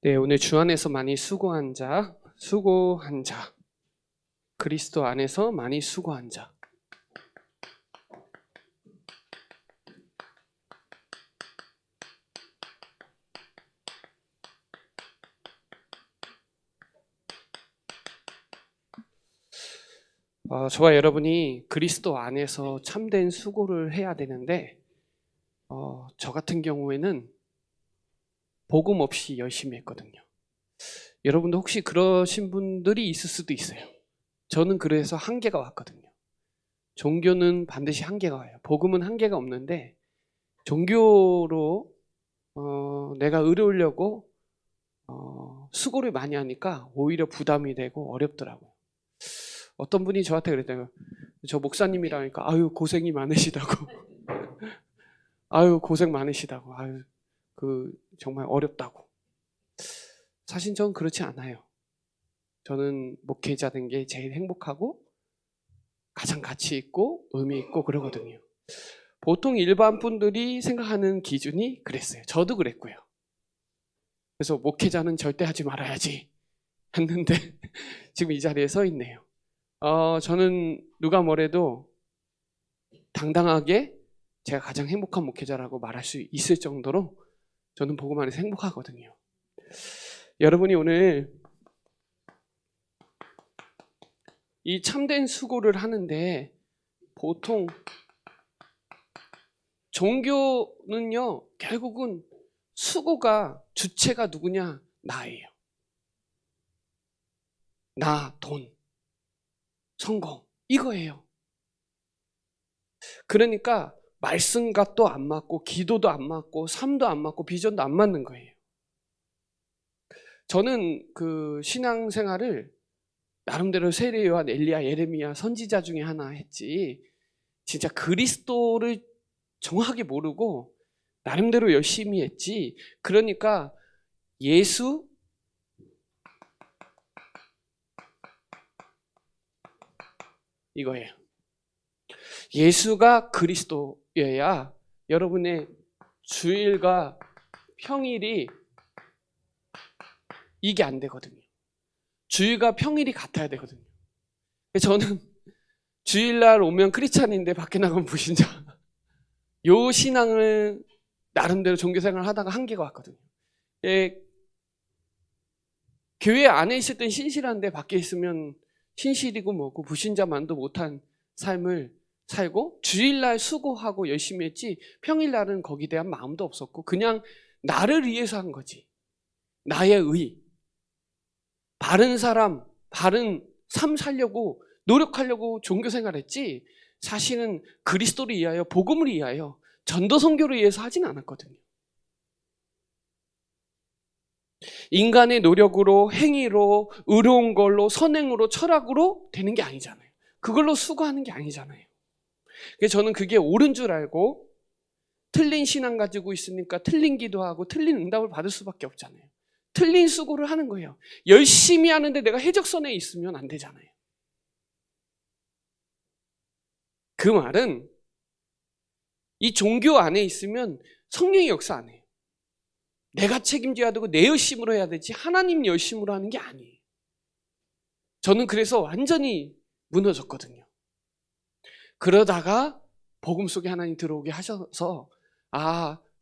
네, 오늘 주 안에서 많이 수고한 자, 그리스도 안에서 많이 수고한 자. 저와 여러분이 그리스도 안에서 참된 수고를 해야 되는데, 저 같은 경우에는 복음 없이 열심히 했거든요. 여러분도 혹시 그러신 분들이 있을 수도 있어요. 저는 그래서 한계가 왔거든요. 종교는 반드시 한계가 와요. 복음은 한계가 없는데, 종교로 내가 의뢰하려고 수고를 많이 하니까 오히려 부담이 되고 어렵더라고요. 어떤 분이 저한테 그랬대요. 저 목사님이라니까 아유 고생이 많으시다고. 아유 고생 많으시다고. 아유 정말 어렵다고. 사실 저는 그렇지 않아요. 저는 목회자 된 게 제일 행복하고 가장 가치 있고 의미 있고 그러거든요. 보통 일반 분들이 생각하는 기준이 그랬어요. 저도 그랬고요. 그래서 목회자는 절대 하지 말아야지 했는데 지금 이 자리에 서 있네요. 저는 누가 뭐래도 당당하게 제가 가장 행복한 목회자라고 말할 수 있을 정도로 저는 복음 안에서 행복하거든요. 여러분이 오늘 이 참된 수고를 하는데 보통 종교는요, 결국은 수고가 주체가 누구냐? 나예요. 나, 돈, 성공 이거예요. 그러니까 말씀과 또 안 맞고 기도도 안 맞고 삶도 안 맞고 비전도 안 맞는 거예요. 저는 그 신앙생활을 나름대로 세례 요한, 엘리야, 예레미야 선지자 중에 하나 했지 진짜 그리스도를 정확하게 모르고 나름대로 열심히 했지. 그러니까 예수 이거예요. 예수가 그리스도여야 여러분의 주일과 평일이 이게 안 되거든요. 주일과 평일이 같아야 되거든요. 저는 주일날 오면 크리스찬인데 밖에 나가면 불신자. 요 신앙을 나름대로 종교생활을 하다가 한계가 왔거든요. 교회 안에 있을 땐 신실한데 밖에 있으면 신실이고 뭐고 불신자만도 못한 삶을 살고 주일날 수고하고 열심히 했지 평일날은 거기에 대한 마음도 없었고 그냥 나를 위해서 한 거지. 나의 의. 바른 사람, 바른 삶 살려고 노력하려고 종교생활 했지 사실은 그리스도를 위하여 복음을 위하여 전도선교를 위해서 하진 않았거든요. 인간의 노력으로 행위로 의로운 걸로 선행으로 철학으로 되는 게 아니잖아요. 그걸로 수고하는 게 아니잖아요. 그래서 저는 그게 옳은 줄 알고 틀린 신앙 가지고 있으니까 틀린 기도하고 틀린 응답을 받을 수밖에 없잖아요. 틀린 수고를 하는 거예요. 열심히 하는데 내가 해적선에 있으면 안 되잖아요. 그 말은 이 종교 안에 있으면 성령의 역사 안 해요. 내가 책임져야 되고 내 열심으로 해야 되지 하나님 열심으로 하는 게 아니에요. 저는 그래서 완전히 무너졌거든요. 그러다가 복음 속에 하나님 들어오게 하셔서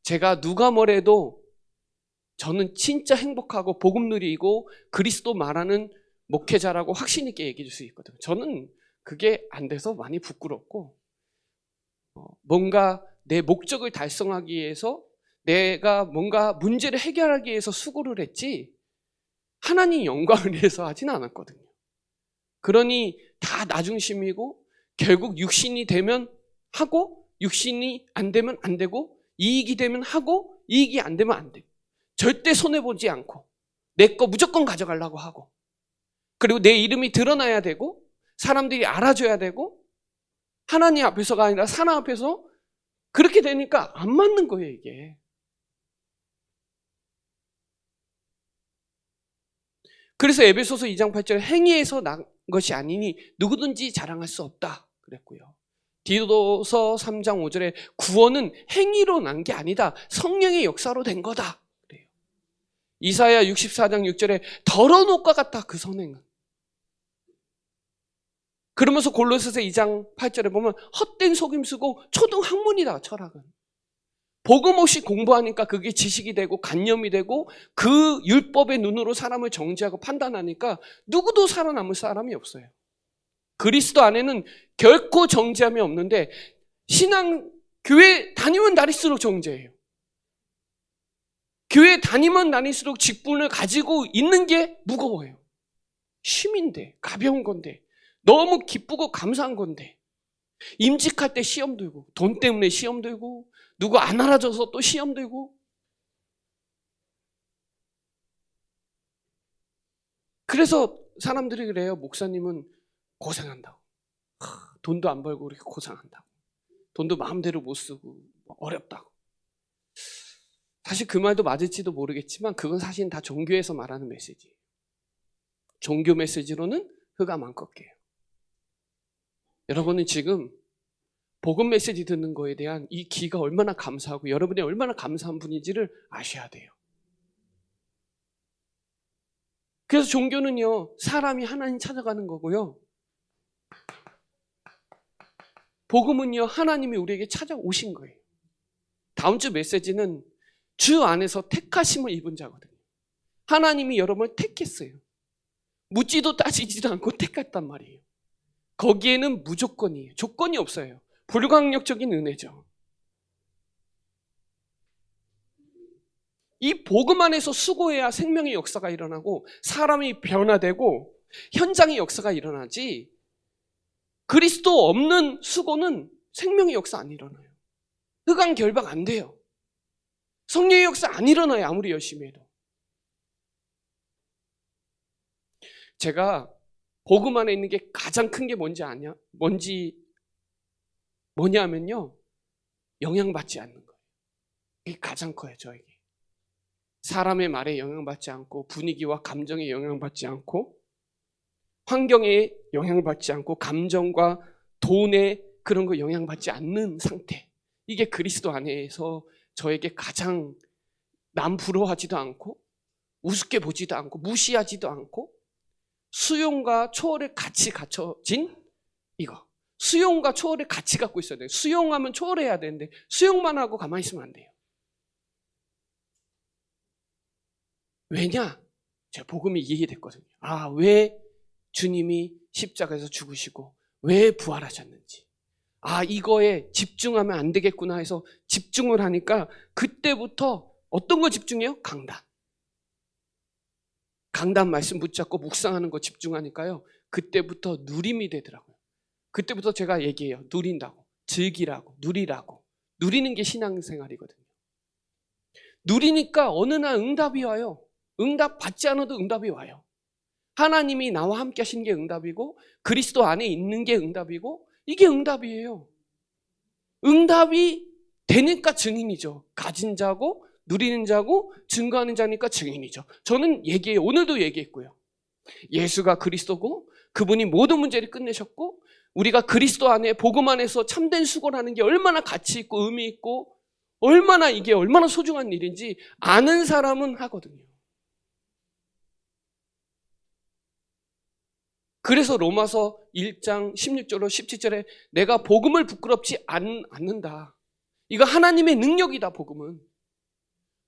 제가 누가 뭐래도 저는 진짜 행복하고 복음 누리고 그리스도 말하는 목회자라고 확신 있게 얘기해 줄 수 있거든요. 저는 그게 안 돼서 많이 부끄럽고 뭔가 내 목적을 달성하기 위해서 내가 뭔가 문제를 해결하기 위해서 수고를 했지 하나님 영광을 위해서 하지는 않았거든요. 그러니 다 나중심이고 결국 육신이 되면 하고 육신이 안 되면 안 되고 이익이 되면 하고 이익이 안 되면 안 되고 절대 손해보지 않고 내 거 무조건 가져가려고 하고 그리고 내 이름이 드러나야 되고 사람들이 알아줘야 되고 하나님 앞에서가 아니라 사람 앞에서 그렇게 되니까 안 맞는 거예요 이게. 그래서 에베소서 2장 8절에 행위에서 난 것이 아니니 누구든지 자랑할 수 없다 그랬고요. 디도서 3장 5절에 구원은 행위로 난 게 아니다. 성령의 역사로 된 거다. 그래요. 이사야 64장 6절에 더러운 옷과 같다 그 선행은. 그러면서 골로새서 2장 8절에 보면 헛된 속임 쓰고 초등 학문이다 철학은. 복음 없이 공부하니까 그게 지식이 되고 관념이 되고 그 율법의 눈으로 사람을 정죄하고 판단하니까 누구도 살아남을 사람이 없어요. 그리스도 안에는 결코 정죄함이 없는데 신앙 교회 다니면 다닐수록 정죄해요. 교회 다니면 다닐수록 직분을 가지고 있는 게 무거워요. 쉼인데 가벼운 건데 너무 기쁘고 감사한 건데 임직할 때 시험 들고 돈 때문에 시험 들고 누구 안 알아줘서 또 시험 들고 그래서 사람들이 그래요. 목사님은 고생한다고. 돈도 안 벌고 그렇게 고생한다고. 돈도 마음대로 못 쓰고 어렵다고. 사실 그 말도 맞을지도 모르겠지만 그건 사실 다 종교에서 말하는 메시지예요. 종교 메시지로는 흑암 안 꺾여요. 여러분은 지금 복음 메시지 듣는 거에 대한 이 기가 얼마나 감사하고 여러분이 얼마나 감사한 분인지를 아셔야 돼요. 그래서 종교는요, 사람이 하나님 찾아가는 거고요. 복음은요, 하나님이 우리에게 찾아오신 거예요. 다음 주 메시지는 주 안에서 택하심을 입은 자거든요. 하나님이 여러분을 택했어요. 묻지도 따지지도 않고 택했단 말이에요. 거기에는 무조건이에요. 조건이 없어요. 불가항력적인 은혜죠. 이 복음 안에서 수고해야 생명의 역사가 일어나고 사람이 변화되고 현장의 역사가 일어나지 그리스도 없는 수고는 생명의 역사 안 일어나요. 흑암 결박 안 돼요. 성령의 역사 안 일어나요. 아무리 열심히 해도. 제가 복음 안에 있는 게 가장 큰 게 뭐냐면요. 영향받지 않는 거예요. 이게 가장 커요. 저에게. 사람의 말에 영향받지 않고 분위기와 감정에 영향받지 않고 환경에 영향받지 않고 감정과 돈에 그런 거 영향받지 않는 상태. 이게 그리스도 안에서 저에게 가장 남 부러워하지도 않고 우습게 보지도 않고 무시하지도 않고 수용과 초월을 같이 갖춰진 이거. 수용과 초월을 같이 갖고 있어야 돼요. 수용하면 초월해야 되는데 수용만 하고 가만히 있으면 안 돼요. 왜냐? 제가 복음이 이해됐거든요. 아, 왜 주님이 십자가에서 죽으시고 왜 부활하셨는지. 아, 이거에 집중하면 안 되겠구나 해서 집중을 하니까 그때부터 어떤 거 집중해요? 강단 말씀 붙잡고 묵상하는 거 집중하니까요. 그때부터 누림이 되더라고요. 그때부터 제가 얘기해요. 누린다고, 즐기라고, 누리라고. 누리는 게 신앙생활이거든요. 누리니까 어느 날 응답이 와요. 응답 받지 않아도 응답이 와요. 하나님이 나와 함께 하신 게 응답이고 그리스도 안에 있는 게 응답이고 이게 응답이에요. 응답이 되니까 증인이죠. 가진 자고 누리는 자고 증거하는 자니까 증인이죠. 저는 얘기해요. 오늘도 얘기했고요. 예수가 그리스도고 그분이 모든 문제를 끝내셨고 우리가 그리스도 안에 복음 안에서 참된 수고라는 게 얼마나 가치 있고 의미 있고 얼마나 이게 얼마나 소중한 일인지 아는 사람은 하거든요. 그래서 로마서 1장 16절로 17절에 내가 복음을 부끄럽지 않는다. 이거 하나님의 능력이다.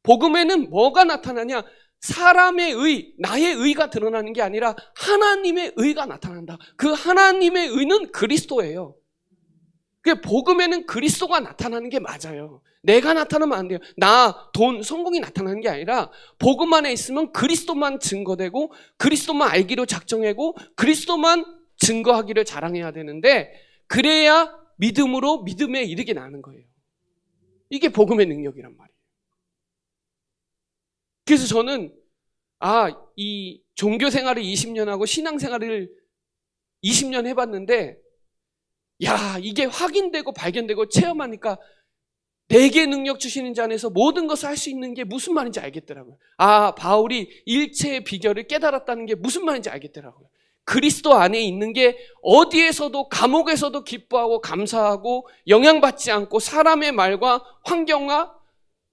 복음에는 뭐가 나타나냐? 사람의 의, 나의 의가 드러나는 게 아니라 하나님의 의가 나타난다. 그 하나님의 의는 그리스도예요. 그 복음에는 그리스도가 나타나는 게 맞아요. 내가 나타나면 안 돼요. 나, 돈, 성공이 나타나는 게 아니라 복음 안에 있으면 그리스도만 증거되고 그리스도만 알기로 작정하고 그리스도만 증거하기를 자랑해야 되는데 그래야 믿음으로 믿음에 이르게 나는 거예요. 이게 복음의 능력이란 말이에요. 그래서 저는 이 종교 생활을 20년 하고 신앙 생활을 20년 해봤는데 이게 확인되고 발견되고 체험하니까 내게 능력 주시는 자 안에서 모든 것을 할 수 있는 게 무슨 말인지 알겠더라고요. 바울이 일체의 비결을 깨달았다는 게 무슨 말인지 알겠더라고요. 그리스도 안에 있는 게 어디에서도 감옥에서도 기뻐하고 감사하고 영향받지 않고 사람의 말과 환경과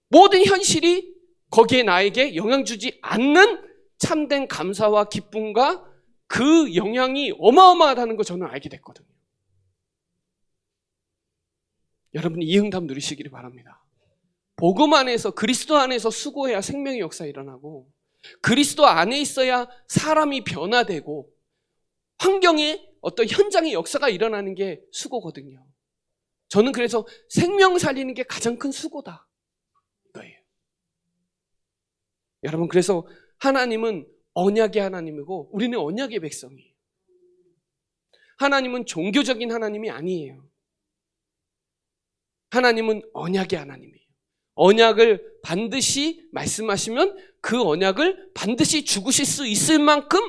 모든 현실이 거기에 나에게 영향 주지 않는 참된 감사와 기쁨과 그 영향이 어마어마하다는 거 저는 알게 됐거든요. 여러분 이 응답 누리시기를 바랍니다. 복음 안에서, 그리스도 안에서 수고해야 생명의 역사 일어나고, 그리스도 안에 있어야 사람이 변화되고 환경에 어떤 현장의 역사가 일어나는 게 수고거든요. 저는 그래서 생명 살리는 게 가장 큰 수고다 이거예요. 여러분, 그래서 하나님은 언약의 하나님이고 우리는 언약의 백성이에요. 하나님은 종교적인 하나님이 아니에요. 하나님은 언약의 하나님이에요. 언약을 반드시 말씀하시면 그 언약을 반드시 죽으실 수 있을 만큼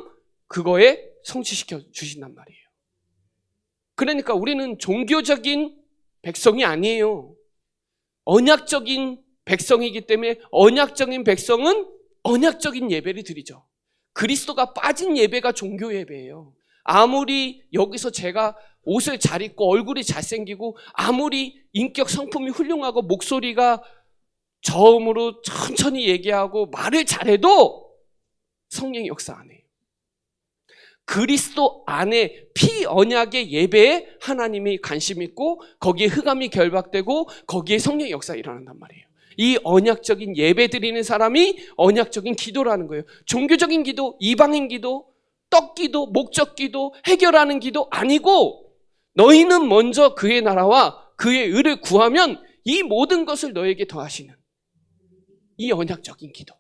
그거에 성취시켜 주신단 말이에요. 그러니까 우리는 종교적인 백성이 아니에요. 언약적인 백성이기 때문에 언약적인 백성은 언약적인 예배를 드리죠. 그리스도가 빠진 예배가 종교 예배예요. 아무리 여기서 제가 옷을 잘 입고 얼굴이 잘생기고 아무리 인격 성품이 훌륭하고 목소리가 저음으로 천천히 얘기하고 말을 잘해도 성령의 역사 안 해요. 그리스도 안에 피언약의 예배에 하나님이 관심 있고 거기에 흑암이 결박되고 거기에 성령의 역사가 일어난단 말이에요. 이 언약적인 예배 드리는 사람이 언약적인 기도라는 거예요. 종교적인 기도, 이방인 기도, 떡 기도, 목적 기도, 해결하는 기도 아니고 너희는 먼저 그의 나라와 그의 의를 구하면 이 모든 것을 너에게 더하시는 이 언약적인 기도.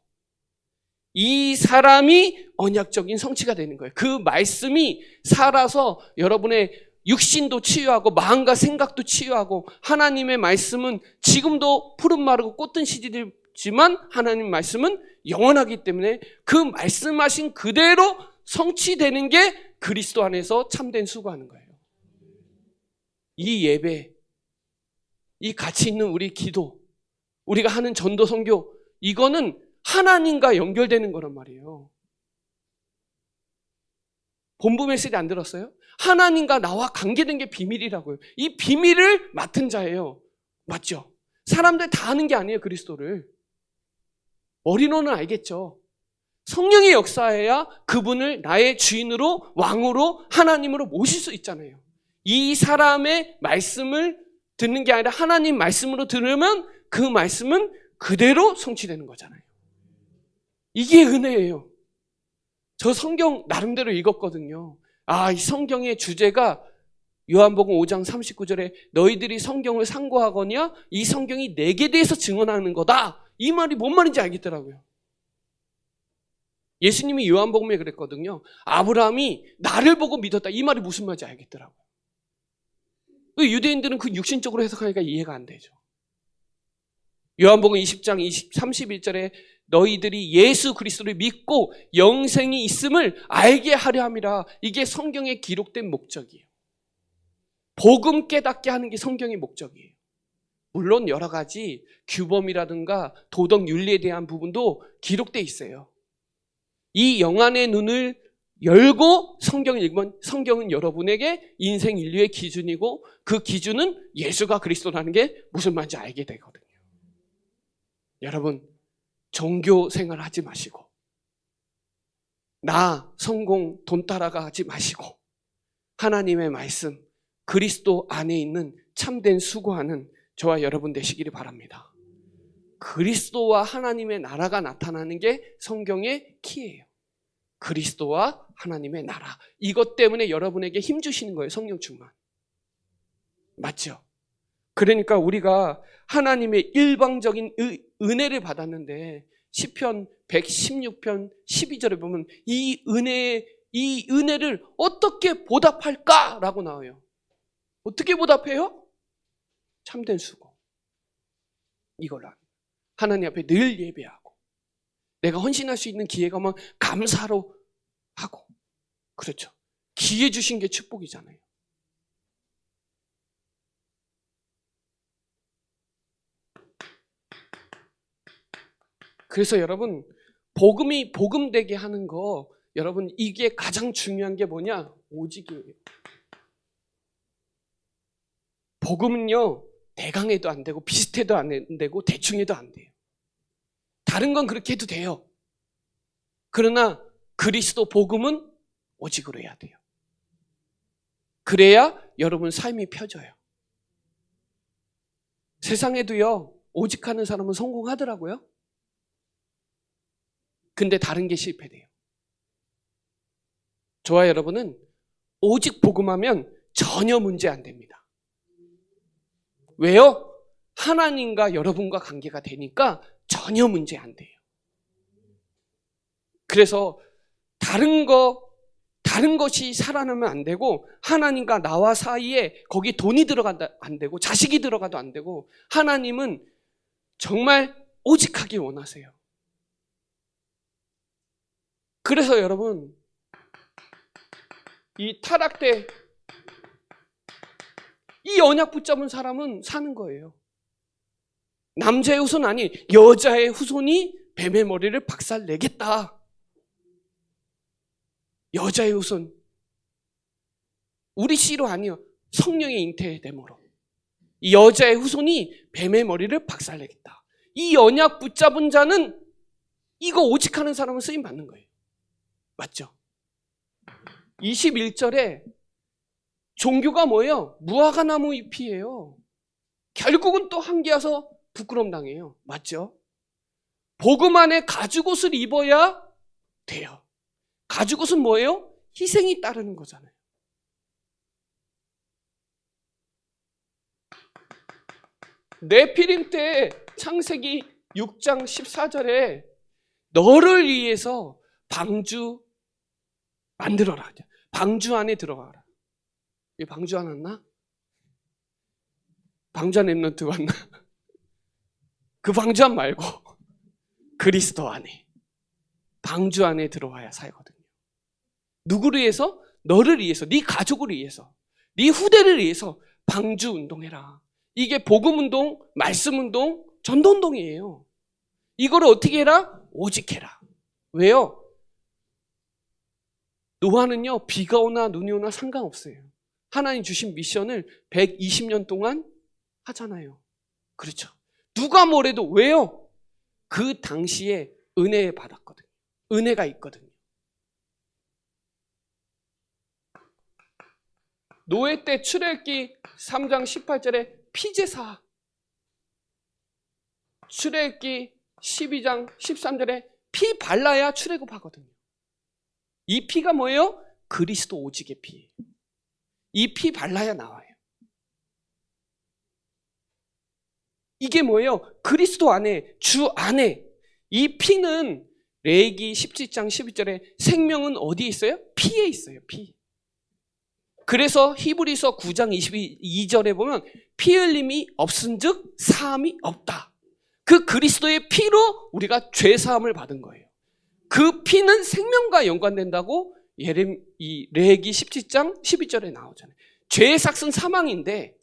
이 사람이 언약적인 성취가 되는 거예요. 그 말씀이 살아서 여러분의 육신도 치유하고 마음과 생각도 치유하고, 하나님의 말씀은 지금도 푸른 마르고 꽃든 시절이지만 하나님 말씀은 영원하기 때문에 그 말씀하신 그대로 성취되는 게 그리스도 안에서 참된 수고하는 거예요. 이 예배, 이 가치 있는 우리 기도, 우리가 하는 전도 선교, 이거는 하나님과 연결되는 거란 말이에요. 본부 메시지 안 들었어요? 하나님과 나와 관계된 게 비밀이라고요. 이 비밀을 맡은 자예요. 맞죠? 사람들 다 아는 게 아니에요, 그리스도를. 머리로는 알겠죠. 성령의 역사해야 그분을 나의 주인으로, 왕으로, 하나님으로 모실 수 있잖아요. 이 사람의 말씀을 듣는 게 아니라 하나님 말씀으로 들으면 그 말씀은 그대로 성취되는 거잖아요. 이게 은혜예요. 저 성경 나름대로 읽었거든요. 이 성경의 주제가 요한복음 5장 39절에 너희들이 성경을 상고하거냐 이 성경이 내게 대해서 증언하는 거다. 이 말이 뭔 말인지 알겠더라고요. 예수님이 요한복음에 그랬거든요. 아브라함이 나를 보고 믿었다. 이 말이 무슨 말인지 알겠더라고요. 유대인들은 그 육신적으로 해석하니까 이해가 안 되죠. 요한복음 20장 31절에 너희들이 예수 그리스도를 믿고 영생이 있음을 알게 하려 함이라. 이게 성경에 기록된 목적이에요. 복음 깨닫게 하는 게 성경의 목적이에요. 물론 여러 가지 규범이라든가 도덕 윤리에 대한 부분도 기록돼 있어요. 이 영안의 눈을 열고 성경을 읽으면 성경은 여러분에게 인생 인류의 기준이고 그 기준은 예수가 그리스도라는 게 무슨 말인지 알게 되거든요. 여러분, 종교 생활 하지 마시고 나 성공 돈 따라가 하지 마시고 하나님의 말씀 그리스도 안에 있는 참된 수고하는 저와 여러분 되시기를 바랍니다. 그리스도와 하나님의 나라가 나타나는 게 성경의 키예요. 그리스도와 하나님의 나라. 이것 때문에 여러분에게 힘 주시는 거예요. 성령 충만. 맞죠? 그러니까 우리가 하나님의 일방적인 은혜를 받았는데 시편 116편 12절에 보면 이 은혜를 어떻게 보답할까라고 나와요. 어떻게 보답해요? 참된 수고. 이걸로 하나님 앞에 늘 예배하고 내가 헌신할 수 있는 기회가 오면 감사로 하고. 그렇죠. 기회 주신 게 축복이잖아요. 그래서 여러분 복음이 복음되게 하는 거, 여러분 이게 가장 중요한 게 뭐냐? 오직이에요. 복음은요 대강해도 안 되고 비슷해도 안 되고 대충해도 안 돼요. 다른 건 그렇게 해도 돼요. 그러나 그리스도 복음은 오직으로 해야 돼요. 그래야 여러분 삶이 펴져요. 세상에도요, 오직하는 사람은 성공하더라고요. 근데 다른 게 실패돼요. 저와 여러분은 오직 복음하면 전혀 문제 안 됩니다. 왜요? 하나님과 여러분과 관계가 되니까 전혀 문제 안 돼요. 그래서 다른 것이 살아나면 안 되고, 하나님과 나와 사이에 거기 돈이 들어가도 안 되고, 자식이 들어가도 안 되고, 하나님은 정말 오직하기 원하세요. 그래서 여러분, 이 타락 때 이 언약 붙잡은 사람은 사는 거예요. 남자의 후손 아니 여자의 후손이 뱀의 머리를 박살내겠다. 여자의 후손. 우리 씨로 아니요. 성령의 잉태됨으로. 이 여자의 후손이 뱀의 머리를 박살내겠다. 이 언약 붙잡은 자는 이거 오직하는 사람은 쓰임 받는 거예요. 맞죠? 21절에 종교가 뭐예요? 무화과 나무 잎이에요. 결국은 또 한계와서 부끄럼 당해요. 맞죠? 복음 안에 가죽옷을 입어야 돼요. 가죽옷은 뭐예요? 희생이 따르는 거잖아요. 네피림 때 창세기 6장 14절에 너를 위해서 방주 만들어라. 방주 안에 들어가라. 이 방주 안 왔나? 방주 안 랩런트 왔나? 그 방주 안 말고 그리스도 안에, 방주 안에 들어와야 살거든요. 누구를 위해서? 너를 위해서, 네 가족을 위해서, 네 후대를 위해서 방주 운동해라. 이게 복음 운동, 말씀 운동, 전도 운동이에요. 이거를 어떻게 해라? 오직 해라. 왜요? 노아는요, 비가 오나 눈이 오나 상관없어요. 하나님 주신 미션을 120년 동안 하잖아요. 그렇죠. 누가 뭐래도. 왜요? 그 당시에 은혜 받았거든요. 은혜가 있거든요. 노예 때 출애굽기 3장 18절에 피제사, 출애굽기 12장 13절에 피 발라야 출애굽하거든요. 이 피가 뭐예요? 그리스도 오직의 피예요. 이 피 발라야 나와요. 이게 뭐예요? 그리스도 안에, 주 안에. 이 피는 레위기 17장 12절에 생명은 어디에 있어요? 피에 있어요. 피. 그래서 히브리서 9장 22절에 보면 피 흘림이 없은즉 사함이 없다. 그 그리스도의 피로 우리가 죄 사함을 받은 거예요. 그 피는 생명과 연관된다고 이 레위기 17장 12절에 나오잖아요. 죄의 삭은 사망인데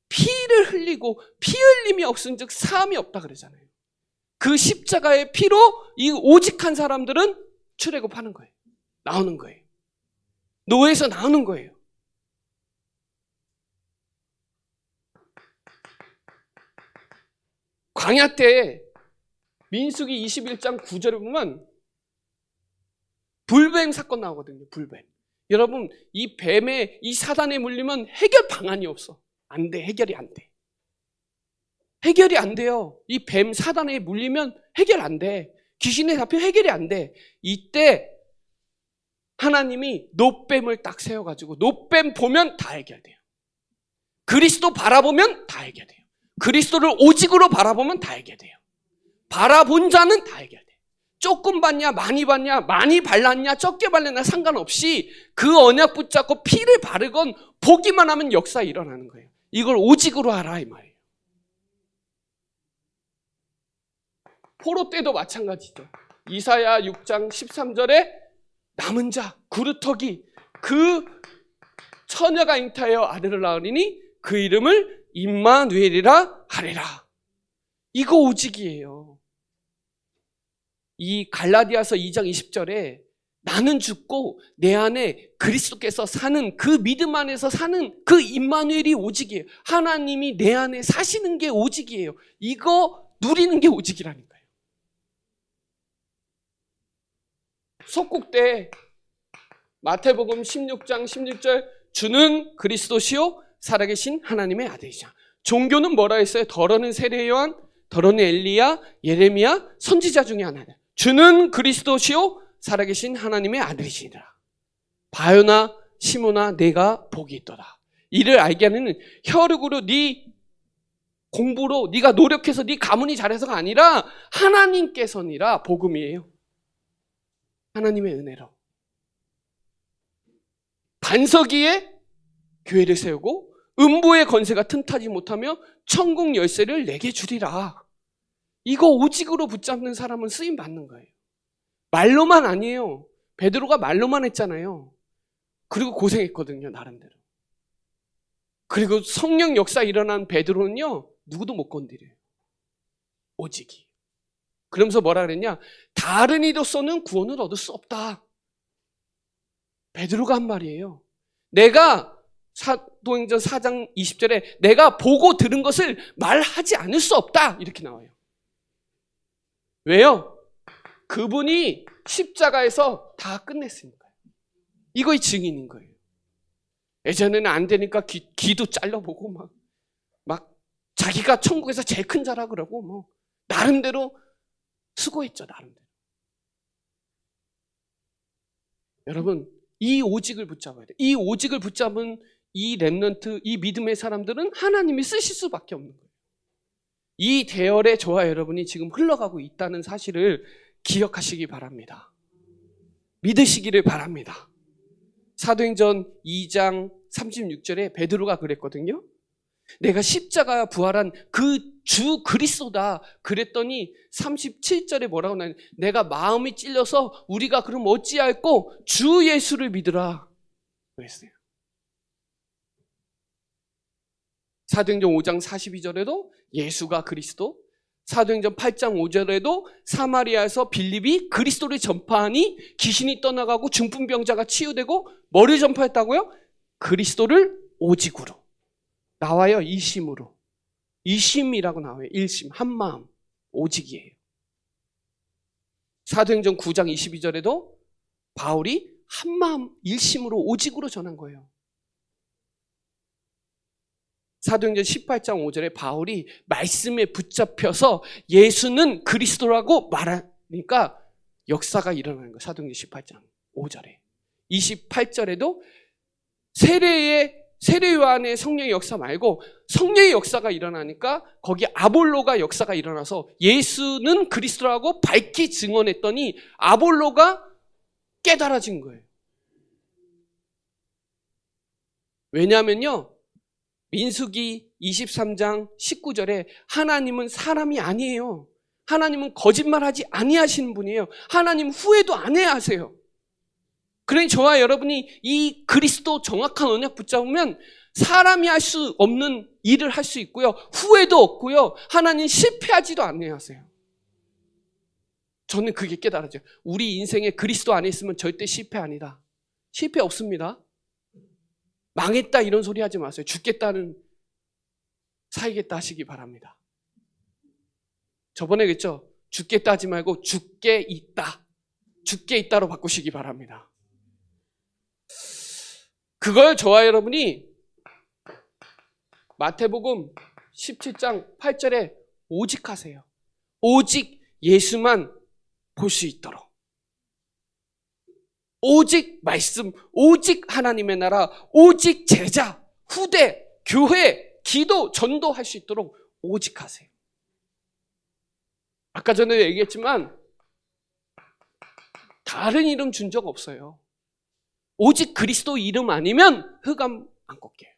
피를 흘리고 피 흘림이 없은즉 사함이 없다 그러잖아요. 그 십자가의 피로 이 오직한 사람들은 출애굽하는 거예요. 나오는 거예요. 노예에서 나오는 거예요. 광야 때 민수기 21장 9절에 보면 불뱀 사건 나오거든요. 불뱀. 여러분, 이 뱀에, 이 사단에 물리면 해결 방안이 없어. 안 돼. 해결이 안 돼. 해결이 안 돼요. 이 뱀 사단에 물리면 해결 안 돼. 귀신에 잡혀 해결이 안 돼. 이때 하나님이 노뱀을 딱 세워가지고 노뱀 보면 다 해결돼요. 그리스도 바라보면 다 해결돼요. 그리스도를 오직으로 바라보면 다 해결돼요. 바라본 자는 다 해결돼요. 조금 받냐, 많이 받냐, 많이 발랐냐, 적게 발랐냐 상관없이 그 언약 붙잡고 피를 바르건 보기만 하면 역사 일어나는 거예요. 이걸 오직으로 하라 이 말이에요. 포로 때도 마찬가지죠. 이사야 6장 13절에 남은 자, 구루터기, 그 처녀가 잉타하여 아들을 낳으리니 그 이름을 임마누엘이라 하리라. 이거 오직이에요. 이 갈라디아서 2장 20절에 나는 죽고 내 안에 그리스도께서 사는 그 믿음 안에서 사는 그 임마누엘이 오직이에요. 하나님이 내 안에 사시는 게 오직이에요. 이거 누리는 게 오직이라는 거예요. 속국 때 마태복음 16장 16절 주는 그리스도시요 살아계신 하나님의 아들이시라. 종교는 뭐라 했어요? 더러는 세례 요한, 더러는 엘리야, 예레미야 선지자 중에 하나다. 주는 그리스도시요 살아계신 하나님의 아들이시니라. 바요나 시몬아 내가 복이 있도다. 이를 알게 하는 혈육으로 네 공부로 네가 노력해서 네 가문이 잘해서가 아니라 하나님께서니라. 복음이에요. 하나님의 은혜로. 반석 위에 교회를 세우고 음부의 권세가 틈타지 못하며 천국 열쇠를 내게 주리라. 이거 오직으로 붙잡는 사람은 쓰임 받는 거예요. 말로만 아니에요. 베드로가 말로만 했잖아요. 그리고 고생했거든요, 나름대로. 그리고 성령 역사 일어난 베드로는요, 누구도 못 건드려요. 오직이. 그러면서 뭐라 그랬냐? 다른 이로서는 구원을 얻을 수 없다. 베드로가 한 말이에요. 내가 사도행전 4장 20절에 내가 보고 들은 것을 말하지 않을 수 없다. 이렇게 나와요. 왜요? 그분이 십자가에서 다 끝냈으니까요. 이거의 증인인 거예요. 예전에는 안 되니까 귀도 잘라보고 막 자기가 천국에서 제일 큰 자라 그러고 뭐 나름대로 수고했죠. 나름대로. 여러분 이 오직을 붙잡아야 돼요. 이 오직을 붙잡은 이 렘넌트, 이 믿음의 사람들은 하나님이 쓰실 수밖에 없는 거예요. 이 대열에 저와 여러분이 지금 흘러가고 있다는 사실을 기억하시기 바랍니다. 믿으시기를 바랍니다. 사도행전 2장 36절에 베드로가 그랬거든요. 내가 십자가 부활한 그 주 그리스도다 그랬더니 37절에 뭐라고 나오냐, 내가 마음이 찔려서 우리가 그럼 어찌할꼬 주 예수를 믿으라 그랬어요. 사도행전 5장 42절에도 예수가 그리스도, 사도행전 8장 5절에도 사마리아에서 빌립이 그리스도를 전파하니 귀신이 떠나가고 중풍병자가 치유되고 뭐를 전파했다고요? 그리스도를 오직으로. 나와요. 이심으로. 이심이라고 나와요. 일심, 한마음, 오직이에요. 사도행전 9장 22절에도 바울이 한마음, 일심으로 오직으로 전한 거예요. 사도행전 18장 5절에 바울이 말씀에 붙잡혀서 예수는 그리스도라고 말하니까 역사가 일어나는 거예요. 사도행전 18장 5절에. 28절에도 세례 요한의 성령의 역사 말고 성령의 역사가 일어나니까 거기 아볼로가 역사가 일어나서 예수는 그리스도라고 밝히 증언했더니 아볼로가 깨달아진 거예요. 왜냐하면요, 민수기 23장 19절에 하나님은 사람이 아니에요. 하나님은 거짓말하지 아니하시는 분이에요. 하나님 후회도 안 해야 하세요. 그러니 저와 여러분이 이 그리스도 정확한 언약 붙잡으면 사람이 할 수 없는 일을 할 수 있고요. 후회도 없고요. 하나님 실패하지도 않아야 하세요. 저는 그게 깨달아져요. 우리 인생에 그리스도 안에 있으면 절대 실패 아니다. 실패 없습니다. 망했다 이런 소리 하지 마세요. 죽겠다는 살겠다 하시기 바랍니다. 저번에 그랬죠? 죽겠다 하지 말고 죽게 있다. 죽게 있다로 바꾸시기 바랍니다. 그걸 저와 여러분이 마태복음 17장 8절에 오직 하세요. 오직 예수만 볼 수 있도록. 오직 말씀, 오직 하나님의 나라, 오직 제자, 후대, 교회, 기도, 전도할 수 있도록 오직 하세요. 아까 전에 얘기했지만 다른 이름 준 적 없어요. 오직 그리스도 이름 아니면 흑암 안 꺾여요.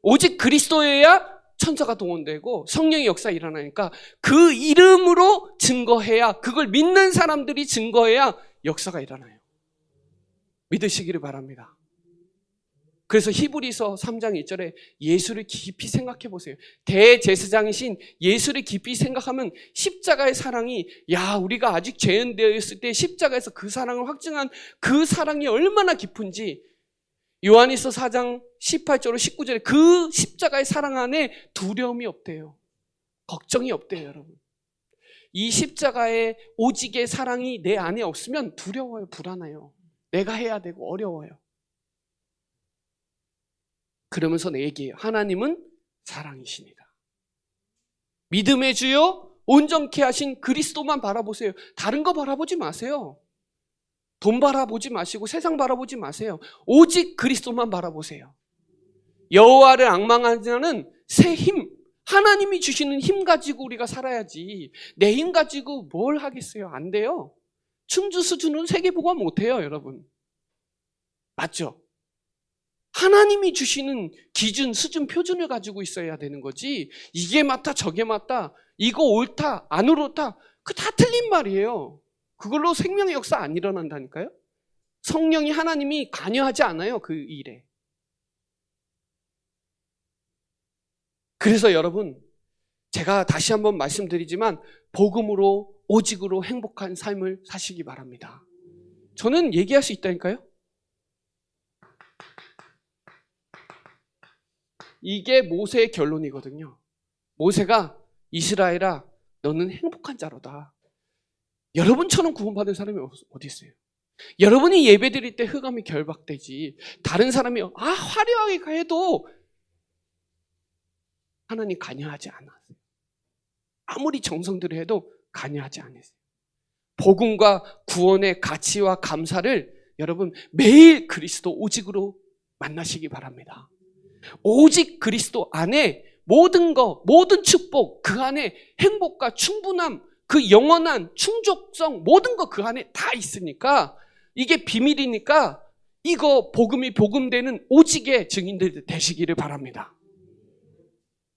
오직 그리스도여야 천사가 동원되고 성령의 역사 일어나니까 그 이름으로 증거해야, 그걸 믿는 사람들이 증거해야 역사가 일어나요. 믿으시기를 바랍니다. 그래서 히브리서 3장 1절에 예수를 깊이 생각해 보세요. 대제사장이신 예수를 깊이 생각하면 십자가의 사랑이, 야, 우리가 아직 죄인되어 있을 때 십자가에서 그 사랑을 확증한 그 사랑이 얼마나 깊은지, 요한일서 4장 18절로 19절에 그 십자가의 사랑 안에 두려움이 없대요. 걱정이 없대요, 여러분. 이 십자가의 오직의 사랑이 내 안에 없으면 두려워요, 불안해요. 내가 해야 되고 어려워요. 그러면서 내 얘기해요. 하나님은 사랑이십니다. 믿음의 주요 온전케 하신 그리스도만 바라보세요. 다른 거 바라보지 마세요. 돈 바라보지 마시고 세상 바라보지 마세요. 오직 그리스도만 바라보세요. 여호와를 앙망하는 자는 새 힘, 하나님이 주시는 힘 가지고 우리가 살아야지 내 힘 가지고 뭘 하겠어요? 안 돼요. 충주 수준은 세계보고 못해요, 여러분. 맞죠? 하나님이 주시는 기준, 수준, 표준을 가지고 있어야 되는 거지 이게 맞다 저게 맞다 이거 옳다 안 옳다 그거 다 틀린 말이에요. 그걸로 생명의 역사 안 일어난다니까요. 성령이 하나님이 관여하지 않아요, 그 일에. 그래서 여러분, 제가 다시 한번 말씀드리지만 복음으로 오직으로 행복한 삶을 사시기 바랍니다. 저는 얘기할 수 있다니까요. 이게 모세의 결론이거든요. 모세가 이스라엘아 너는 행복한 자로다. 여러분처럼 구원받은 사람이 어디 있어요? 여러분이 예배드릴 때 흑암이 결박되지 다른 사람이 화려하게 해도 하나님 관여하지 않았어요. 아무리 정성들을 해도 관여하지 않았어요. 복음과 구원의 가치와 감사를 여러분 매일 그리스도 오직으로 만나시기 바랍니다. 오직 그리스도 안에 모든 것, 모든 축복, 그 안에 행복과 충분함, 그 영원한 충족성, 모든 것 그 안에 다 있으니까 이게 비밀이니까 이거 복음이 복음되는 오직의 증인들 되시기를 바랍니다.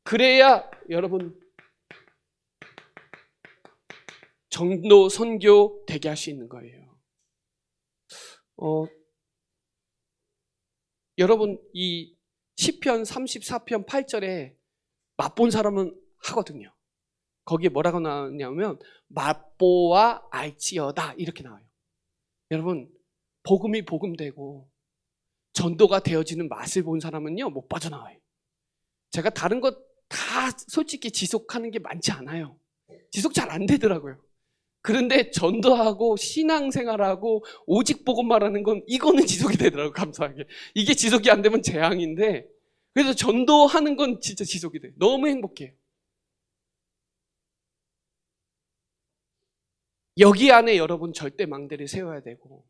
그래야 여러분 전도 선교 되게 할 수 있는 거예요. 여러분 이 시편 34편 8절에 맛본 사람은 하거든요. 거기에 뭐라고 나오냐면 맛보아 알지어다 이렇게 나와요. 여러분 복음이 복음되고 전도가 되어지는 맛을 본 사람은요 못 빠져나와요. 제가 다른 것 다 솔직히 지속하는 게 많지 않아요. 지속 잘 안 되더라고요. 그런데 전도하고 신앙생활하고 오직 복음 말하는 건 이거는 지속이 되더라고요. 감사하게. 이게 지속이 안 되면 재앙인데 그래서 전도하는 건 진짜 지속이 돼요. 너무 행복해요. 여기 안에 여러분 절대 망대를 세워야 되고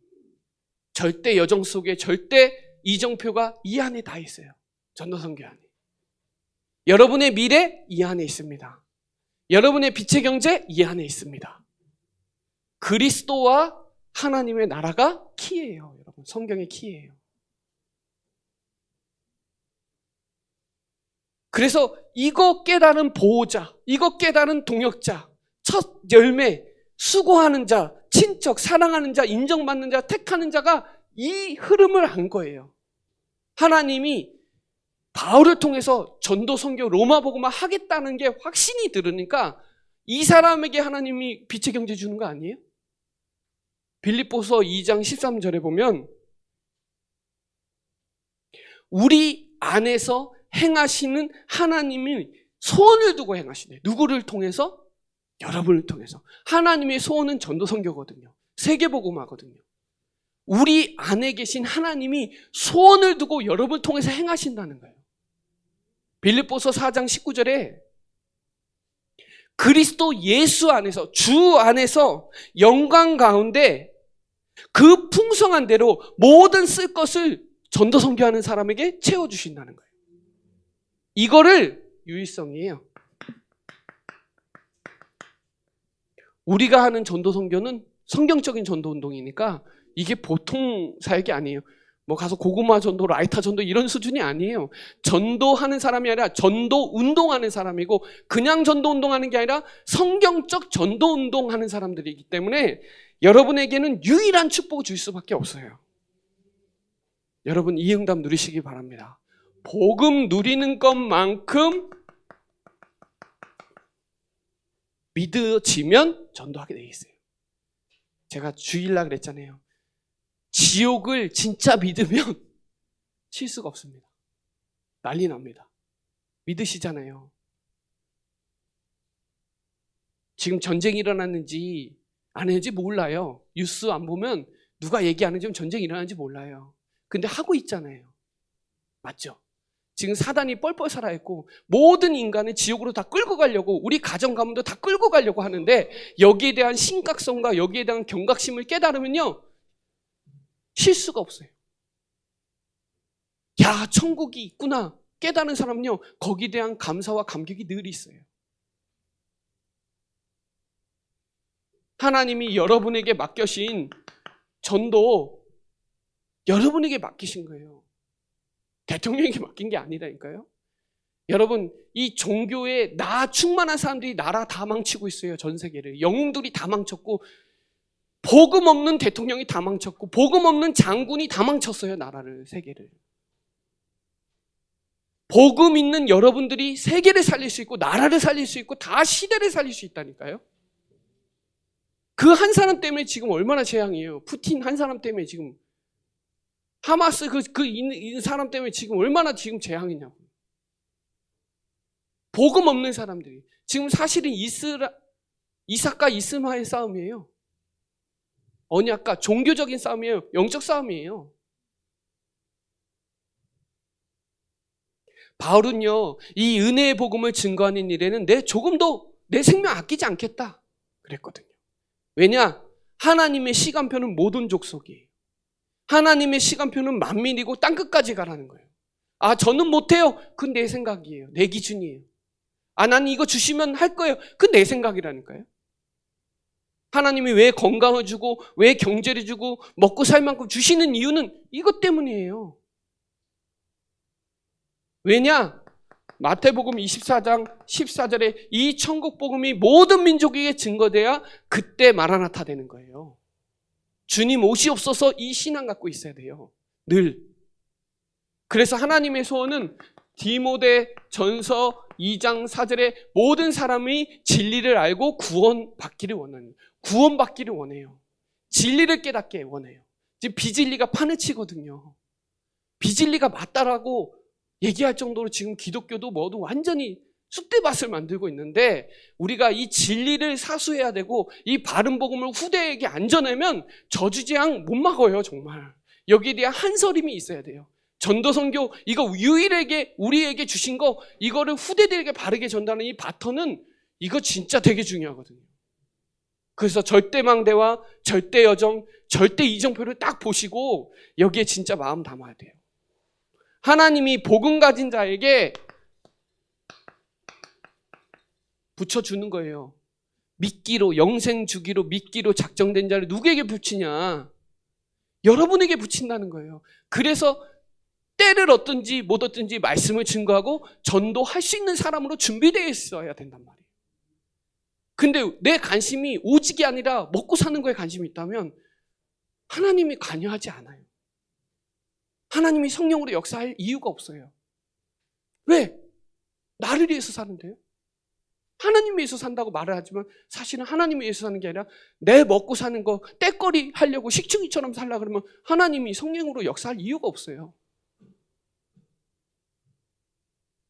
절대 여정 속에 절대 이정표가 이 안에 다 있어요. 전도선교 안에. 여러분의 미래 이 안에 있습니다. 여러분의 빛의 경제 이 안에 있습니다. 그리스도와 하나님의 나라가 키예요. 여러분 성경의 키예요. 그래서 이거 깨달은 보호자, 이거 깨달은 동역자, 첫 열매, 수고하는 자, 친척, 사랑하는 자, 인정받는 자, 택하는 자가 이 흐름을 안 거예요. 하나님이 바울을 통해서 전도 선교 로마 복음화 하겠다는 게 확신이 들으니까 이 사람에게 하나님이 빛의 경제 주는 거 아니에요? 빌립보서 2장 13절에 보면 우리 안에서 행하시는 하나님이 소원을 두고 행하시네. 누구를 통해서? 여러분을 통해서. 하나님의 소원은 전도 선교거든요. 세계복음화거든요. 우리 안에 계신 하나님이 소원을 두고 여러분을 통해서 행하신다는 거예요. 빌립보서 4장 19절에 그리스도 예수 안에서 주 안에서 영광 가운데 그 풍성한 대로 모든 쓸 것을 전도 선교하는 사람에게 채워주신다는 거예요. 이거를 유일성이에요. 우리가 하는 전도 선교는 성경적인 전도 운동이니까 이게 보통 사역이 아니에요. 뭐 가서 고구마 전도, 라이터 전도 이런 수준이 아니에요. 전도하는 사람이 아니라 전도 운동하는 사람이고 그냥 전도 운동하는 게 아니라 성경적 전도 운동하는 사람들이기 때문에 여러분에게는 유일한 축복을 줄 수밖에 없어요. 여러분 이 응답 누리시기 바랍니다. 복음 누리는 것만큼 믿어지면 전도하게 돼 있어요. 제가 주일날 그랬잖아요. 지옥을 진짜 믿으면 칠 수가 없습니다. 난리 납니다. 믿으시잖아요. 지금 전쟁이 일어났는지 안 했는지 몰라요. 뉴스 안 보면 누가 얘기하는지 전쟁이 일어났는지 몰라요. 근데 하고 있잖아요. 맞죠? 지금 사단이 뻘뻘 살아있고 모든 인간을 지옥으로 다 끌고 가려고, 우리 가정 가문도 다 끌고 가려고 하는데, 여기에 대한 심각성과 여기에 대한 경각심을 깨달으면요, 쉴 수가 없어요. 야, 천국이 있구나 깨달은 사람은요, 거기에 대한 감사와 감격이 늘 있어요. 하나님이 여러분에게 맡겨신 전도 여러분에게 맡기신 거예요. 대통령에게 맡긴 게 아니라니까요. 여러분, 이 종교에 나 충만한 사람들이 나라 다 망치고 있어요. 전 세계를. 영웅들이 다 망쳤고, 복음 없는 대통령이 다 망쳤고, 복음 없는 장군이 다 망쳤어요. 나라를, 세계를. 복음 있는 여러분들이 세계를 살릴 수 있고, 나라를 살릴 수 있고, 다 시대를 살릴 수 있다니까요. 그 한 사람 때문에 지금 얼마나 재앙이에요. 푸틴 한 사람 때문에 지금, 하마스 이 사람 때문에 지금 얼마나 지금 재앙이냐고. 복음 없는 사람들이. 지금 사실은 이삭과 이스마엘 싸움이에요. 언약과 종교적인 싸움이에요. 영적 싸움이에요. 바울은요, 이 은혜의 복음을 증거하는 일에는 조금도 내 생명 아끼지 않겠다 그랬거든요. 왜냐? 하나님의 시간표는 모든 족속이에요. 하나님의 시간표는 만민이고 땅끝까지 가라는 거예요. 아, 저는 못해요. 그건 내 생각이에요. 내 기준이에요. 아, 나는 이거 주시면 할 거예요. 그건 내 생각이라니까요. 하나님이 왜 건강을 주고, 왜 경제를 주고, 먹고 살 만큼 주시는 이유는 이것 때문이에요. 왜냐? 마태복음 24장 14절에 이 천국 복음이 모든 민족에게 증거돼야 그때 마라나타 되는 거예요. 주님 오시옵소서, 이 신앙 갖고 있어야 돼요. 늘. 그래서 하나님의 소원은 디모데 전서 2장 4절에 모든 사람이 진리를 알고 구원받기를 원하는, 구원받기를 원해요. 진리를 깨닫게 원해요. 지금 비진리가 판을 치거든요. 비진리가 맞다라고 얘기할 정도로 지금 기독교도 뭐도 완전히 쑥대밭을 만들고 있는데, 우리가 이 진리를 사수해야 되고, 이 바른 복음을 후대에게 안 전하면 저주재앙 못 막아요. 정말 여기에 대한 한서림이 있어야 돼요. 전도선교 이거 유일하게 우리에게 주신 거, 이거를 후대들에게 바르게 전달하는 이 바턴은 이거 진짜 되게 중요하거든요. 그래서 절대망대와 절대여정, 절대이정표를 딱 보시고 여기에 진짜 마음 담아야 돼요. 하나님이 복음 가진 자에게 붙여주는 거예요. 믿기로, 영생 주기로 믿기로 작정된 자를 누구에게 붙이냐? 여러분에게 붙인다는 거예요. 그래서 때를 얻든지 못 얻든지 말씀을 증거하고 전도할 수 있는 사람으로 준비되어 있어야 된단 말이에요. 근데 내 관심이 오직이 아니라 먹고 사는 거에 관심이 있다면 하나님이 관여하지 않아요. 하나님이 성령으로 역사할 이유가 없어요. 왜? 나를 위해서 사는데요. 하나님 위해서 산다고 말을 하지만 사실은 하나님 위해서 사는 게 아니라 내 먹고 사는 거 떼거리 하려고 식충이처럼 살려고 그러면 하나님이 성령으로 역사할 이유가 없어요.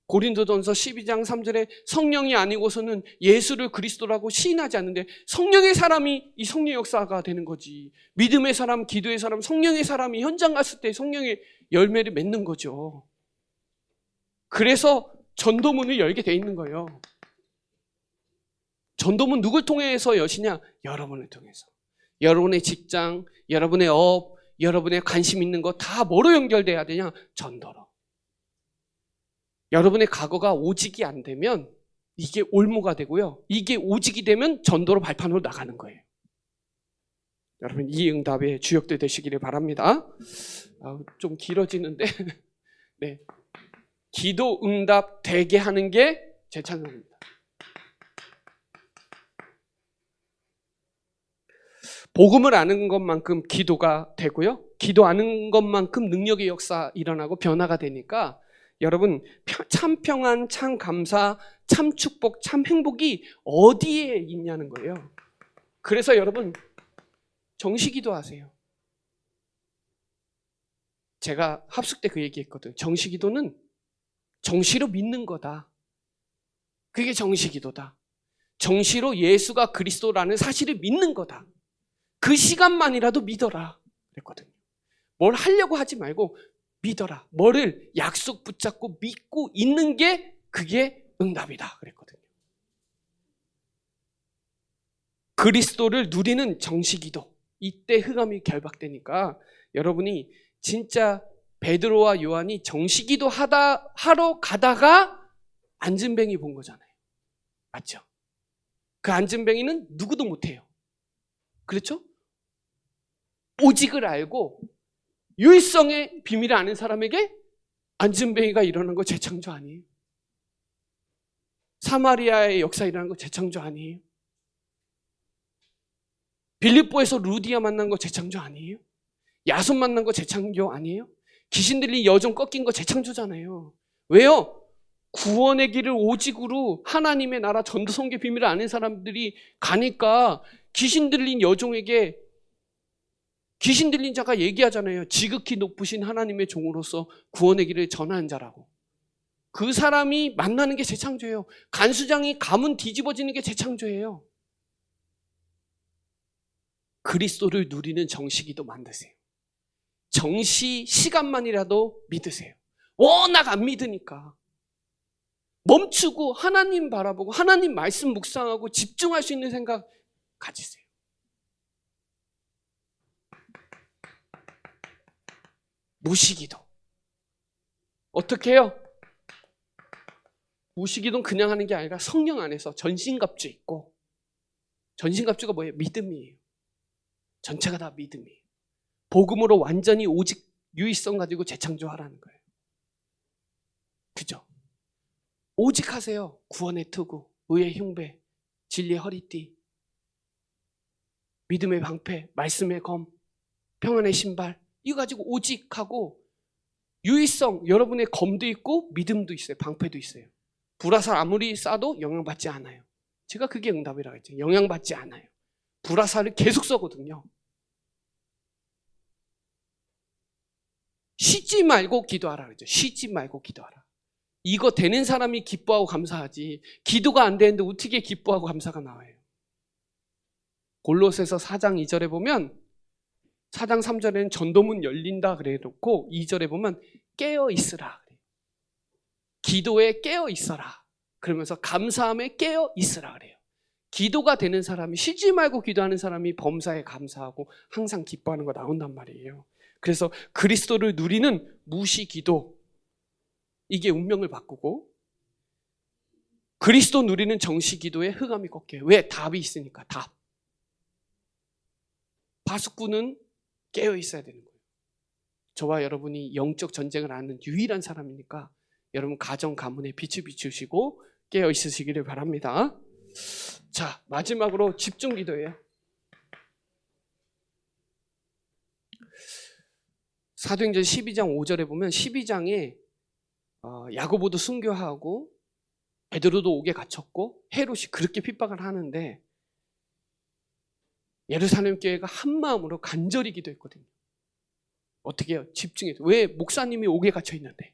고린도전서 12장 3절에 성령이 아니고서는 예수를 그리스도라고 시인하지 않는데, 성령의 사람이 이 성령 역사가 되는 거지. 믿음의 사람, 기도의 사람, 성령의 사람이 현장 갔을 때 성령의 열매를 맺는 거죠. 그래서 전도문을 열게 돼 있는 거예요. 전도문 누굴 통해서 여시냐? 여러분을 통해서. 여러분의 직장, 여러분의 업, 여러분의 관심 있는 거 다 뭐로 연결돼야 되냐? 전도로. 여러분의 과거가 오직이 안 되면 이게 올무가 되고요. 이게 오직이 되면 전도로 발판으로 나가는 거예요. 여러분, 이 응답의 주역들 되시기를 바랍니다. 좀 길어지는데 네, 기도 응답 되게 하는 게 제 찬송입니다. 복음을 아는 것만큼 기도가 되고요. 기도 아는 것만큼 능력의 역사 일어나고 변화가 되니까 여러분, 참 평안, 참 감사, 참 축복, 참 행복이 어디에 있냐는 거예요. 그래서 여러분, 정시기도 하세요. 제가 합숙 때 그 얘기했거든요. 정시기도는 정시로 믿는 거다. 그게 정시기도다. 정시로 예수가 그리스도라는 사실을 믿는 거다. 그 시간만이라도 믿어라 그랬거든요. 뭘 하려고 하지 말고 믿어라. 뭐를 약속 붙잡고 믿고 있는 게 그게 응답이다 그랬거든요. 그리스도를 누리는 정시기도. 이때 흑암이 결박되니까 여러분이 진짜 베드로와 요한이 정시기도 하러 가다가 안진뱅이 본 거잖아요. 맞죠? 그 안진뱅이는 누구도 못해요. 그렇죠? 오직을 알고 유일성의 비밀을 아는 사람에게 안진뱅이가 일어난 거 재창조 아니에요? 사마리아의 역사 일어난 거 재창조 아니에요? 빌립보에서 루디아 만난 거 재창조 아니에요? 야손 만난 거 재창조 아니에요? 귀신 들린 여종 꺾인 거 재창조잖아요. 왜요? 구원의 길을 오직으로 하나님의 나라 전도성계 비밀을 아는 사람들이 가니까 귀신 들린 여종에게 귀신 들린 자가 얘기하잖아요. 지극히 높으신 하나님의 종으로서 구원의 길을 전하는 자라고. 그 사람이 만나는 게 재창조예요. 간수장이 가문 뒤집어지는 게 재창조예요. 그리스도를 누리는 정시기도 만드세요. 정시 시간만이라도 믿으세요. 워낙 안 믿으니까. 멈추고 하나님 바라보고 하나님 말씀 묵상하고 집중할 수 있는 생각 가지세요. 무시기도. 어떻게 해요? 무시기도는 그냥 하는 게 아니라 성령 안에서 전신갑주 있고, 전신갑주가 뭐예요? 믿음이에요. 전체가 다 믿음이에요. 복음으로 완전히 오직 유의성 가지고 재창조하라는 거예요. 그죠? 오직 하세요. 구원의 투구, 의의 흉배, 진리의 허리띠, 믿음의 방패, 말씀의 검, 평안의 신발. 이거 가지고 오직 하고 유의성, 여러분의 검도 있고 믿음도 있어요. 방패도 있어요. 불화살 아무리 쏴도 영향받지 않아요. 제가 그게 응답이라고 했죠. 영향받지 않아요. 불화살을 계속 쏘거든요. 쉬지 말고 기도하라 그러죠. 쉬지 말고 기도하라. 이거 되는 사람이 기뻐하고 감사하지, 기도가 안 되는데 어떻게 기뻐하고 감사가 나와요? 골로새서 4장 2절에 보면, 4장 3절에는 전도문 열린다 그래 놓고 2절에 보면 깨어 있으라 그래요. 기도에 깨어 있어라. 그러면서 감사함에 깨어 있으라 그래요. 기도가 되는 사람이, 쉬지 말고 기도하는 사람이 범사에 감사하고 항상 기뻐하는 거 나온단 말이에요. 그래서 그리스도를 누리는 무시기도, 이게 운명을 바꾸고, 그리스도 누리는 정시기도에 흑암이 꺾여요. 왜? 답이 있으니까. 답. 파수꾼은 깨어 있어야 되는 거예요. 저와 여러분이 영적 전쟁을 아는 유일한 사람이니까 여러분 가정 가문에 빛을 비추시고 깨어 있으시기를 바랍니다. 자, 마지막으로 집중 기도예요. 사도행전 12장 5절에 보면 12장에 야고보도 순교하고 베드로도 옥에 갇혔고 헤롯이 그렇게 핍박을 하는데 예루살렘 교회가 한 마음으로 간절히 기도했거든요. 어떻게 해요? 집중해서. 왜? 목사님이 옥에 갇혀 있는데.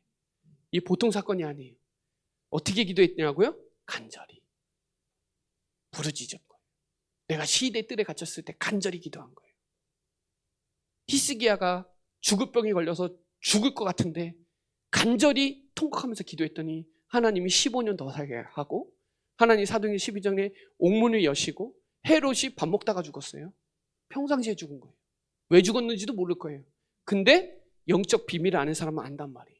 이 보통 사건이 아니에요. 어떻게 기도했냐고요? 간절히. 부르짖은 거예요. 내가 시대 뜰에 갇혔을 때 간절히 기도한 거예요. 히스기야가 죽을 병에 걸려서 죽을 것 같은데 간절히 통곡하면서 기도했더니 하나님이 15년 더 살게 하고, 하나님 사도행전 12장에 옥문을 여시고 헤롯이 밥 먹다가 죽었어요. 평상시에 죽은 거예요. 왜 죽었는지도 모를 거예요. 근데 영적 비밀을 아는 사람은 안단 말이에요.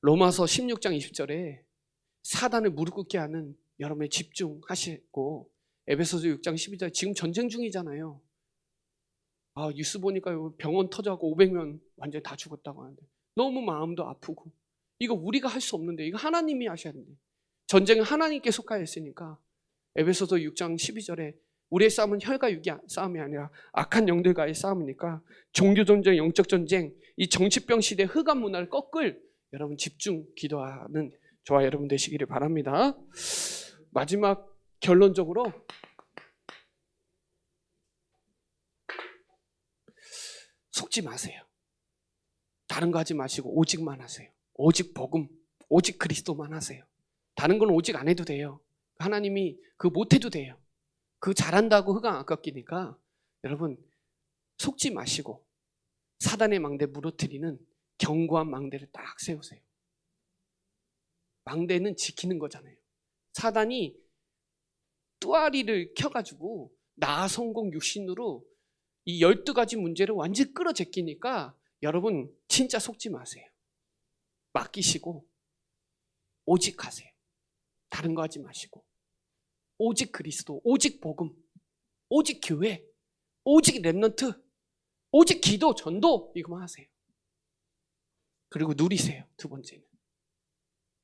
로마서 16장 20절에 사단을 무릎 꿇게 하는 여러분의 집중하시고, 에베소서 6장 12절 지금 전쟁 중이잖아요. 뉴스 보니까 병원 터져갖고 500명 완전히 다 죽었다고 하는데 너무 마음도 아프고, 이거 우리가 할 수 없는데 이거 하나님이 하셔야 되는데, 전쟁은 하나님께 속하여 있으니까 에베소서 6장 12절에 우리의 싸움은 혈과 육의 싸움이 아니라 악한 영들과의 싸움이니까 종교전쟁, 영적전쟁, 이 정치병 시대 흑암 문화를 꺾을 여러분 집중 기도하는 저와 여러분 되시기를 바랍니다. 마지막 결론적으로 속지 마세요. 다른 거 하지 마시고 오직만 하세요. 오직 복음, 오직 그리스도만 하세요. 다른 건 오직 안 해도 돼요. 하나님이 그거 못해도 돼요. 그거 잘한다고 흑암 안 꺾이니까 여러분 속지 마시고 사단의 망대 무너뜨리는 견고한 망대를 딱 세우세요. 망대는 지키는 거잖아요. 사단이 뚜아리를 켜가지고 나 성공 육신으로 이 12가지 문제를 완전히 끌어제끼니까 여러분 진짜 속지 마세요. 맡기시고 오직 하세요. 다른 거 하지 마시고 오직 그리스도, 오직 복음, 오직 교회, 오직 렘넌트, 오직 기도, 전도 이거만 하세요. 그리고 누리세요. 두 번째는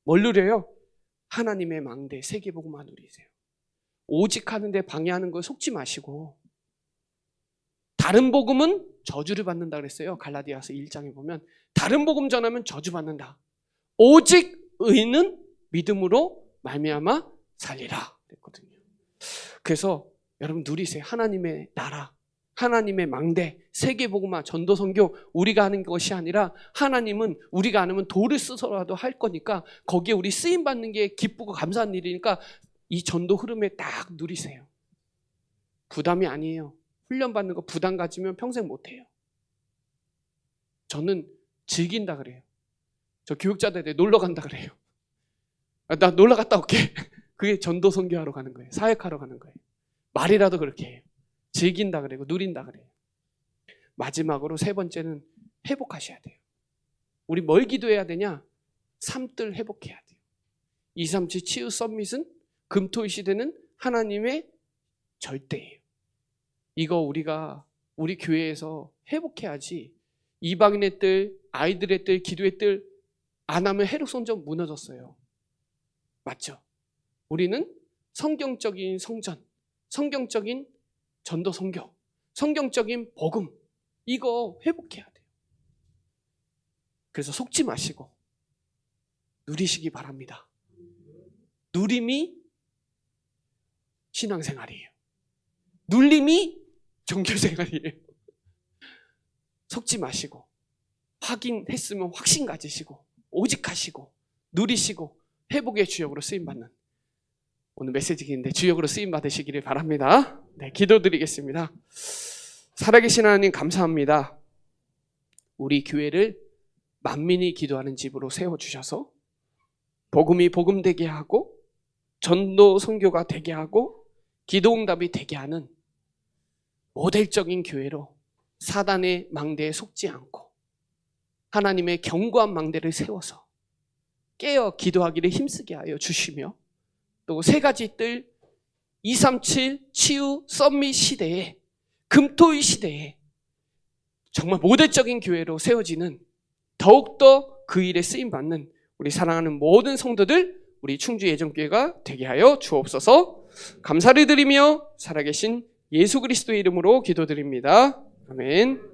뭘 누려요? 하나님의 망대 세계복음만 누리세요. 오직 하는데 방해하는 거 속지 마시고 다른 복음은 저주를 받는다 그랬어요. 갈라디아서 1장에 보면 다른 복음 전하면 저주받는다. 오직 의는 믿음으로 말미암아 살리라 그랬거든요. 그래서 여러분 누리세요. 하나님의 나라, 하나님의 망대, 세계복음화, 전도 선교 우리가 하는 것이 아니라 하나님은 우리가 안 하면 돌을 쓰서라도 할 거니까 거기에 우리 쓰임 받는 게 기쁘고 감사한 일이니까 이 전도 흐름에 딱 누리세요. 부담이 아니에요. 훈련받는 거 부담 가지면 평생 못해요. 저는 즐긴다 그래요. 저 교육자들한테 놀러 간다 그래요. 나 놀러 갔다 올게. 그게 전도 선교하러 가는 거예요. 사역하러 가는 거예요. 말이라도 그렇게 해요. 즐긴다 그래요. 누린다 그래요. 마지막으로 세 번째는 회복하셔야 돼요. 우리 뭘 기도해야 되냐? 삶들 회복해야 돼요. 237 치유 썸밋은 금토일 시대는 하나님의 절대예요. 이거 우리가 우리 교회에서 회복해야지. 이방인의 뜰, 아이들의 뜰, 기도의 뜰 안 하면 해력성전 무너졌어요. 맞죠? 우리는 성경적인 성전, 성경적인 전도 선교, 성경적인 복음 이거 회복해야 돼요. 그래서 속지 마시고 누리시기 바랍니다. 누림이 신앙생활이에요. 눌림이 종교생활이에요. 속지 마시고 확인했으면 확신 가지시고 오직 하시고 누리시고 회복의 주역으로 쓰임받는 오늘 메시지인데 주역으로 쓰임받으시기를 바랍니다. 네, 기도드리겠습니다. 살아계신 하나님 감사합니다. 우리 교회를 만민이 기도하는 집으로 세워주셔서 복음이 복음되게 하고 전도 선교가 되게 하고 기도응답이 되게 하는 모델적인 교회로 사단의 망대에 속지 않고 하나님의 견고한 망대를 세워서 깨어 기도하기를 힘쓰게 하여 주시며 또 세 가지 뜰 237 치유 썸밋 시대에 금토일 시대에 정말 모델적인 교회로 세워지는 더욱더 그 일에 쓰임받는 우리 사랑하는 모든 성도들 우리 충주 예정교회가 되게 하여 주옵소서. 감사를 드리며 살아계신 예수 그리스도의 이름으로 기도드립니다. 아멘.